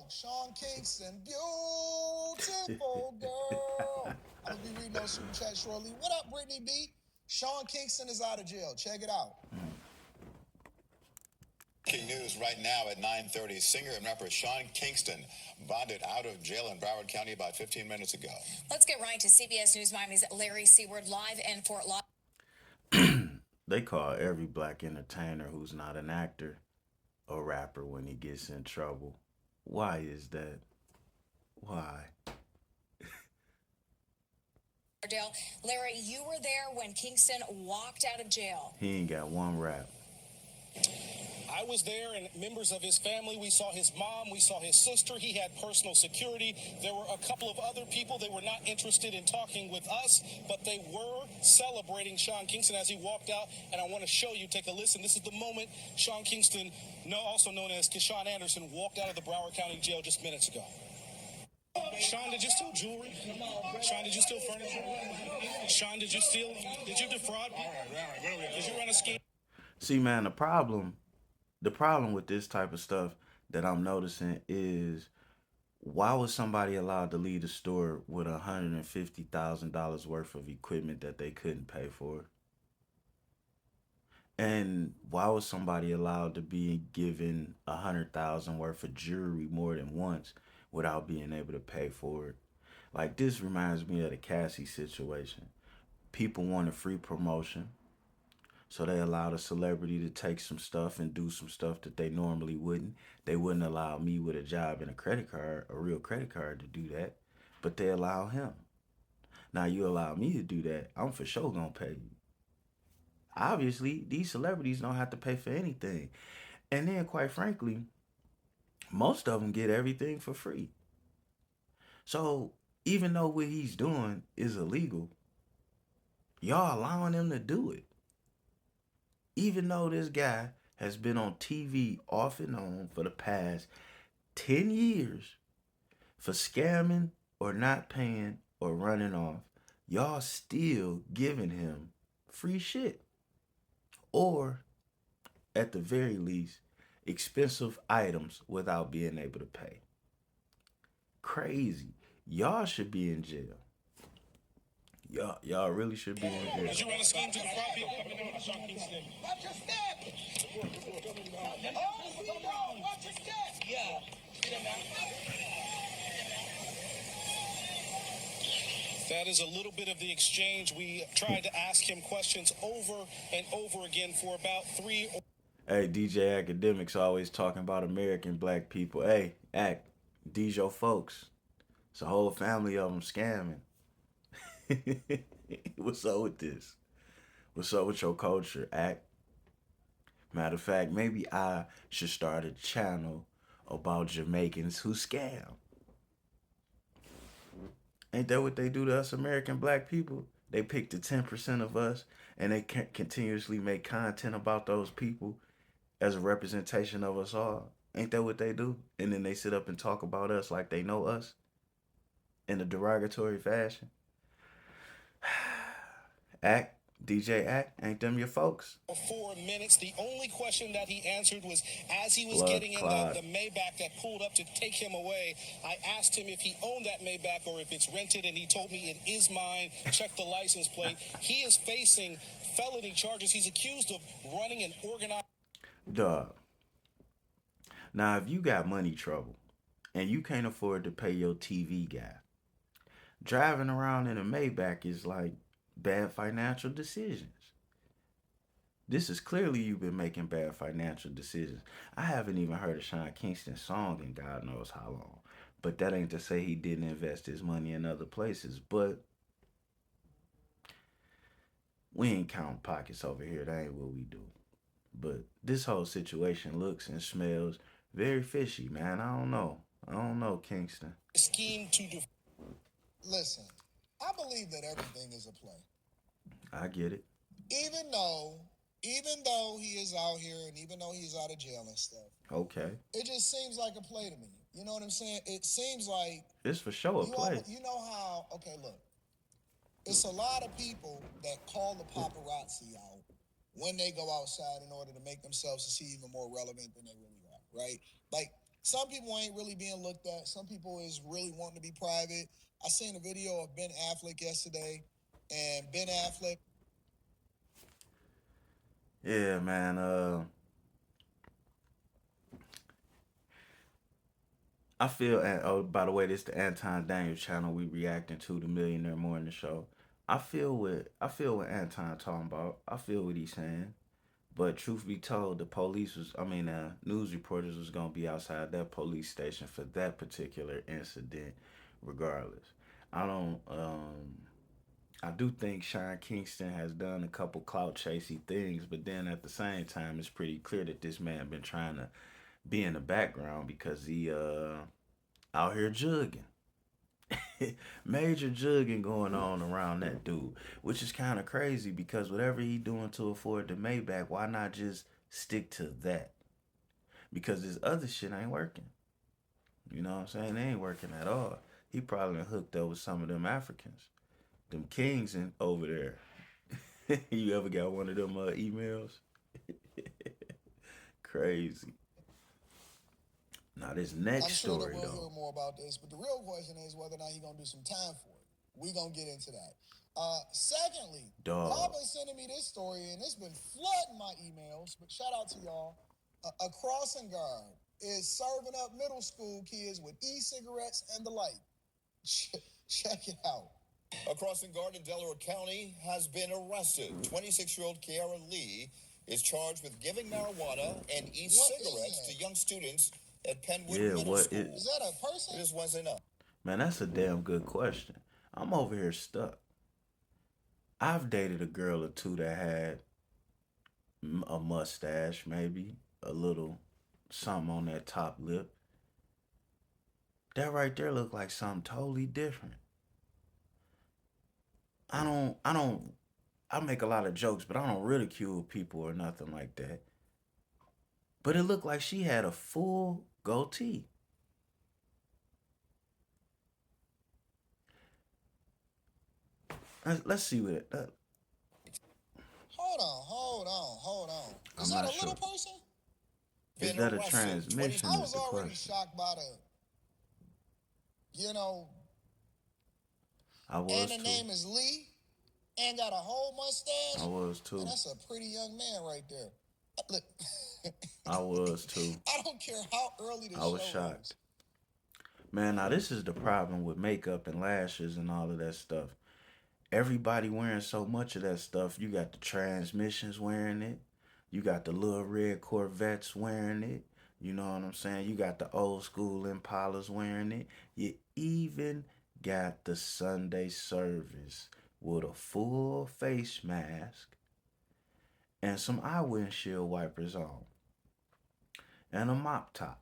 Sean Kingston, beautiful girl. I'm gonna be reading those super chats shortly. What up, Brittany B? Sean Kingston is out of jail. Check it out. Breaking news right now at 9:30. Singer and rapper Sean Kingston bonded out of jail in Broward County about 15 minutes ago. Let's get right to CBS News Miami's Larry Seward live in Fort Lauderdale. They call every black entertainer who's not an actor a rapper when he gets in trouble. Why is that? Why? Larry, you were there when Kingston walked out of jail. He ain't got one rap. I was there, and members of his family, we saw his mom, we saw his sister. He had personal security. There were a couple of other people. They were not interested in talking with us, but they were celebrating Sean Kingston as he walked out. And I want to show you, take a listen. This is the moment Sean Kingston, also known as Keshawn Anderson, walked out of the Broward County Jail just minutes ago. Sean, did you steal jewelry? Sean, did you steal furniture? Sean, did you defraud? Did you run a scheme? See, man, the problem with this type of stuff that I'm noticing is, why was somebody allowed to leave the store with $150,000 worth of equipment that they couldn't pay for? And why was somebody allowed to be given $100,000 worth of jewelry more than once without being able to pay for it? Like, this reminds me of the Cassie situation. People wanted free promotion, so they allowed a celebrity to take some stuff and do some stuff that they normally wouldn't. They wouldn't allow me with a job and a credit card, a real credit card, to do that, but they allow him. Now you allow me to do that, I'm for sure gonna pay you. Obviously, these celebrities don't have to pay for anything. And then, quite frankly, most of them get everything for free. So even though what he's doing is illegal, y'all allowing him to do it. Even though this guy has been on TV off and on for the past 10 years for scamming or not paying or running off, y'all still giving him free shit. Or, at the very least, expensive items without being able to pay. Crazy. Y'all should be in jail. Y'all really should be in jail. Did you run a scheme to defraud people coming in with Sean Kingston? Watch your step. Watch your step. Yeah. That is a little bit of the exchange. We tried to ask him questions over and over again for about 3 or... Hey, DJ Academics always talking about American black people. Hey, these your folks. It's a whole family of them scamming. What's up with this? What's up with your culture, Act? Matter of fact, maybe I should start a channel about Jamaicans who scam. Ain't that what they do to us American black people? They pick the 10% of us and they continuously make content about those people as a representation of us all. Ain't that what they do? And then they sit up and talk about us like they know us in a derogatory fashion. DJ Act, ain't them your folks? 4 minutes. The only question that he answered was as he was getting in the Maybach that pulled up to take him away. I asked him if he owned that Maybach or if it's rented, and he told me it is mine. Check the license plate. He is facing felony charges. He's accused of running an organized... Dog. Now, if you got money trouble and you can't afford to pay your TV guy, driving around in a Maybach is like bad financial decisions. This is clearly you've been making bad financial decisions. I haven't even heard a Sean Kingston song in God knows how long. But that ain't to say he didn't invest his money in other places. But we ain't counting pockets over here. That ain't what we do. But this whole situation looks and smells very fishy, man. I don't know, Kingston. Scheme to... Listen, I believe that everything is a play. I get it. Even though he is out here and even though he's out of jail and stuff. Okay. It just seems like a play to me. You know what I'm saying? It seems like... It's for sure a play. You know how... Okay, look. It's a lot of people that call the paparazzi out when they go outside in order to make themselves seem even more relevant than they really are, right? Like, Some people ain't really being looked at. Some people is really wanting to be private. I seen a video of Ben Affleck yesterday, and Ben Affleck. Yeah, man. I feel, and oh, by the way, this the Anton Daniel channel we reacting to the Millionaire Morning Show. I feel what Anton talking about. I feel what he's saying. But truth be told, the police was, I mean, news reporters was gonna be outside that police station for that particular incident, regardless. I don't. I do think Sean Kingston has done a couple clout chasey things, but then at the same time, it's pretty clear that this man been trying to be in the background because he out here jugging. Major jugging going on around that dude, which is kind of crazy because whatever he doing to afford the Maybach, why not just stick to that? Because this other shit ain't working. You know what I'm saying? They ain't working at all. He probably hooked up with some of them Africans, them kings in over there. You ever got one of them emails? Crazy. Now this I'm next sure that story we'll though, hear more about this, but the real question is whether or not he's gonna do some time for it. We gonna get into that. Secondly, y'all dog. been sending me this story, and it's been flooding my emails. But shout out to y'all. A crossing guard is serving up middle school kids with e-cigarettes and the like. Check it out. A crossing guard in Delaware County has been arrested. 26-year-old Kiara Lee is charged with giving marijuana and e-cigarettes to young students at Penwood Yeah, Middle what School. it? Is that a person? It is Wednesday night. Man, that's a damn good question. I'm over here stuck. I've dated a girl or two that had a mustache, maybe a little something on that top lip. That right there looked like something totally different. I don't I make a lot of jokes, but I don't ridicule people or nothing like that. But it looked like she had a full goatee. Let's see what it. Hold on. Is I'm that not a little sure. person? Is Been that a arrested. transmission? I Is was the already question. shocked by you know, I and was the too. name is Lee, and got a whole I mustache. was Man, too. that's a pretty young man right there. Look, I was too. I don't care how early the I was show is. shocked. Man, now this is the problem with makeup and lashes and all of that stuff. Everybody wearing so much of that stuff. You got the transmissions wearing it. You got the little red Corvettes wearing it. You know what I'm saying? You got the old school Impalas wearing it. You even got the Sunday service with a full face mask and some eye windshield wipers on and a mop top.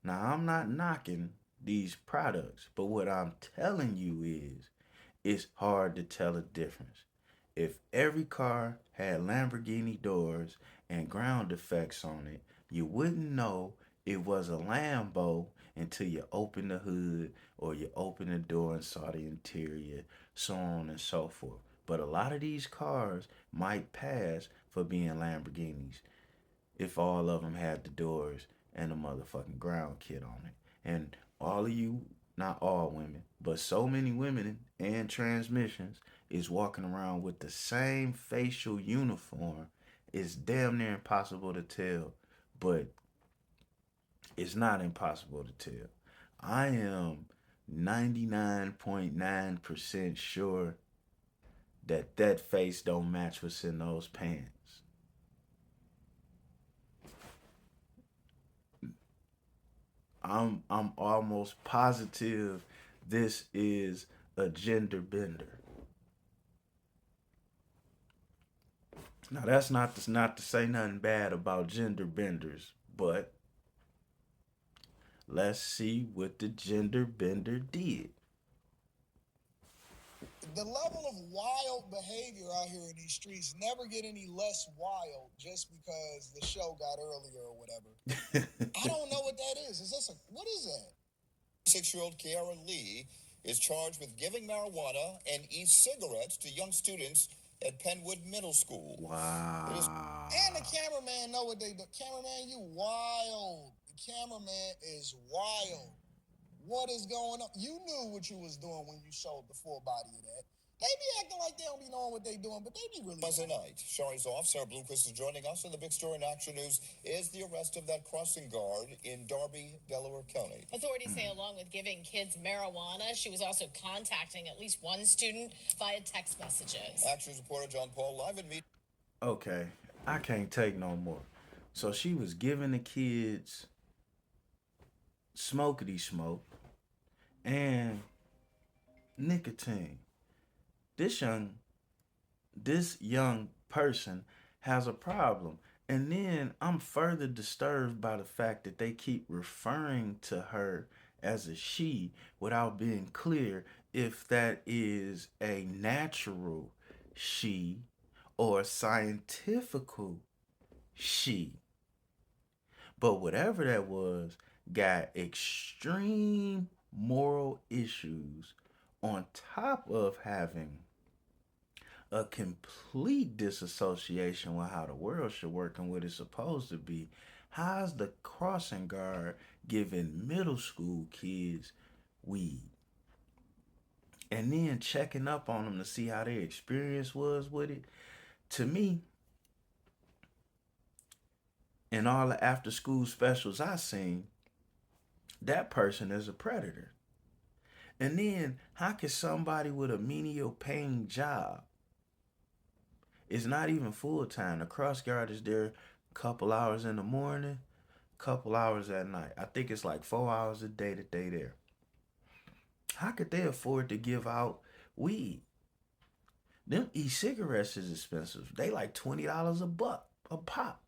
Now, I'm not knocking these products, but what I'm telling you is it's hard to tell a difference. If every car had Lamborghini doors and ground effects on it, you wouldn't know it was a Lambo until you opened the hood or you opened the door and saw the interior, so on and so forth. But a lot of these cars might pass for being Lamborghinis if all of them had the doors and the motherfucking ground kit on it. And all of you, not all women, but so many women and transmissions is walking around with the same facial uniform. It's damn near impossible to tell, but it's not impossible to tell. I am 99.9% sure that that face don't match what's in those pants. I'm almost positive this is a gender bender. Now that's not to say nothing bad about gender benders, but let's see what the gender bender did. The level of wild behavior out here in these streets never get any less wild just because the show got earlier or whatever. I don't know what that is. Is this what is that? 6-year-old Kiara Lee is charged with giving marijuana and e-cigarettes to young students at Penwood Middle School. Wow. And the cameraman know what they do. Cameraman, you wild. The cameraman is wild. What is going on? You knew what you was doing when you showed the full body of that. They be acting like they don't be knowing what they doing, but they be really. Wednesday night, Shari's off. Sarah Bloomquist is joining us, and the big story in Action News is the arrest of that crossing guard in Darby, Delaware County. Authorities say along with giving kids marijuana, she was also contacting at least one student via text messages. Action News reporter John Paul live in media. Okay, I can't take no more. So she was giving the kids smokety smoke and nicotine. This young person has a problem. And then I'm further disturbed by the fact that they keep referring to her as a she without being clear if that is a natural she or a scientifical she. But whatever that was, got extreme moral issues on top of having a complete disassociation with how the world should work and what it's supposed to be. How's the crossing guard giving middle school kids weed? And then checking up on them to see how their experience was with it. To me, in all the after school specials I seen, that person is a predator. And then how can somebody with a menial paying job, it's not even full time, the cross guard is there a couple hours in the morning, couple hours at night. I think it's like 4 hours a day that they there. How could they afford to give out weed? Them e-cigarettes is expensive. They like $20 a pop.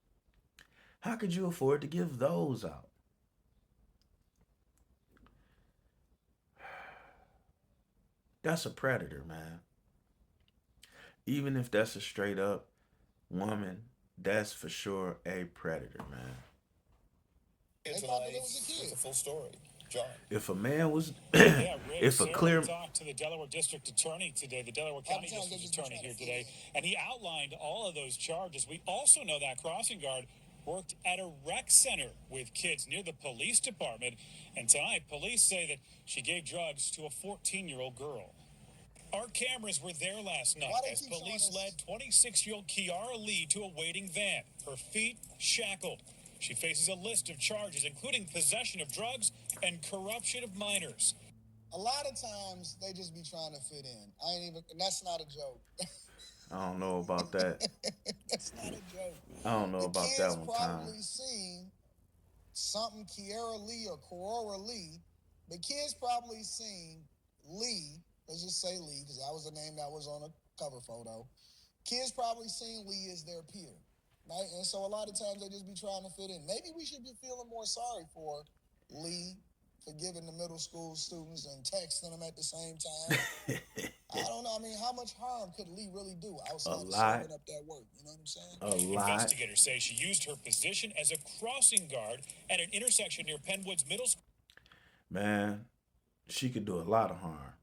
How could you afford to give those out? That's a predator, man. Even if that's a straight up woman, that's for sure a predator, man. It's a full story. John. If a man was, Yeah, Rick, if a clear, talked to the Delaware District Attorney today, the Delaware County District Attorney here today, and he outlined all of those charges. We also know that crossing guard worked at a rec center with kids near the police department, and tonight police say that she gave drugs to a 14-year-old girl. Our cameras were there last night as police led 26-year-old Kiara Lee to a waiting van, her feet shackled. She faces a list of charges, including possession of drugs and corruption of minors. A lot of times they just be trying to fit in. And that's not a joke. I don't know about that. That's not a joke. I don't know about that one. The kids probably seen something Kiara Lee or Corora Lee. The kids probably seen Lee. Let's just say Lee, because that was the name that was on a cover photo. Kids probably seen Lee as their peer, right? And so a lot of times they just be trying to fit in. Maybe we should be feeling more sorry for Lee for giving the middle school students and texting them at the same time. I don't know. I mean, how much harm could Lee really do outside of serving up that work? You know what I'm saying? A lot. Investigators say she used her position as a crossing guard at an intersection near Penwoods Middle School. Man, she could do a lot of harm.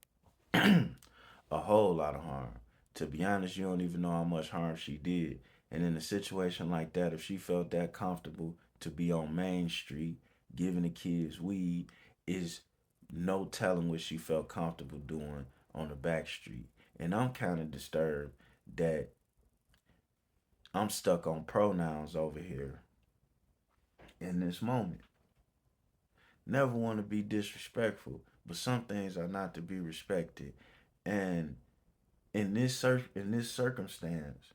A whole lot of harm. To be honest, you don't even know how much harm she did. And in a situation like that, if she felt that comfortable to be on Main Street giving the kids weed, is no telling what she felt comfortable doing on the back street. And I'm kind of disturbed that I'm stuck on pronouns over here in this moment. Never want to be disrespectful, but some things are not to be respected. And in this circumstance,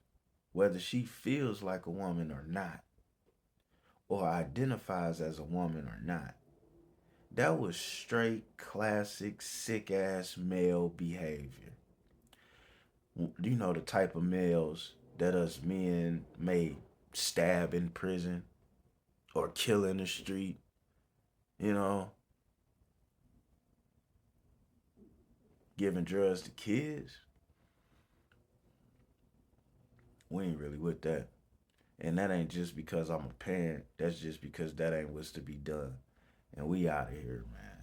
whether she feels like a woman or not, or identifies as a woman or not, that was straight classic sick ass male behavior. You know, the type of males that us men may stab in prison or kill in the street, you know, giving drugs to kids. We ain't really with that. And that ain't just because I'm a parent. That's just because that ain't what's to be done. And we out of here, man.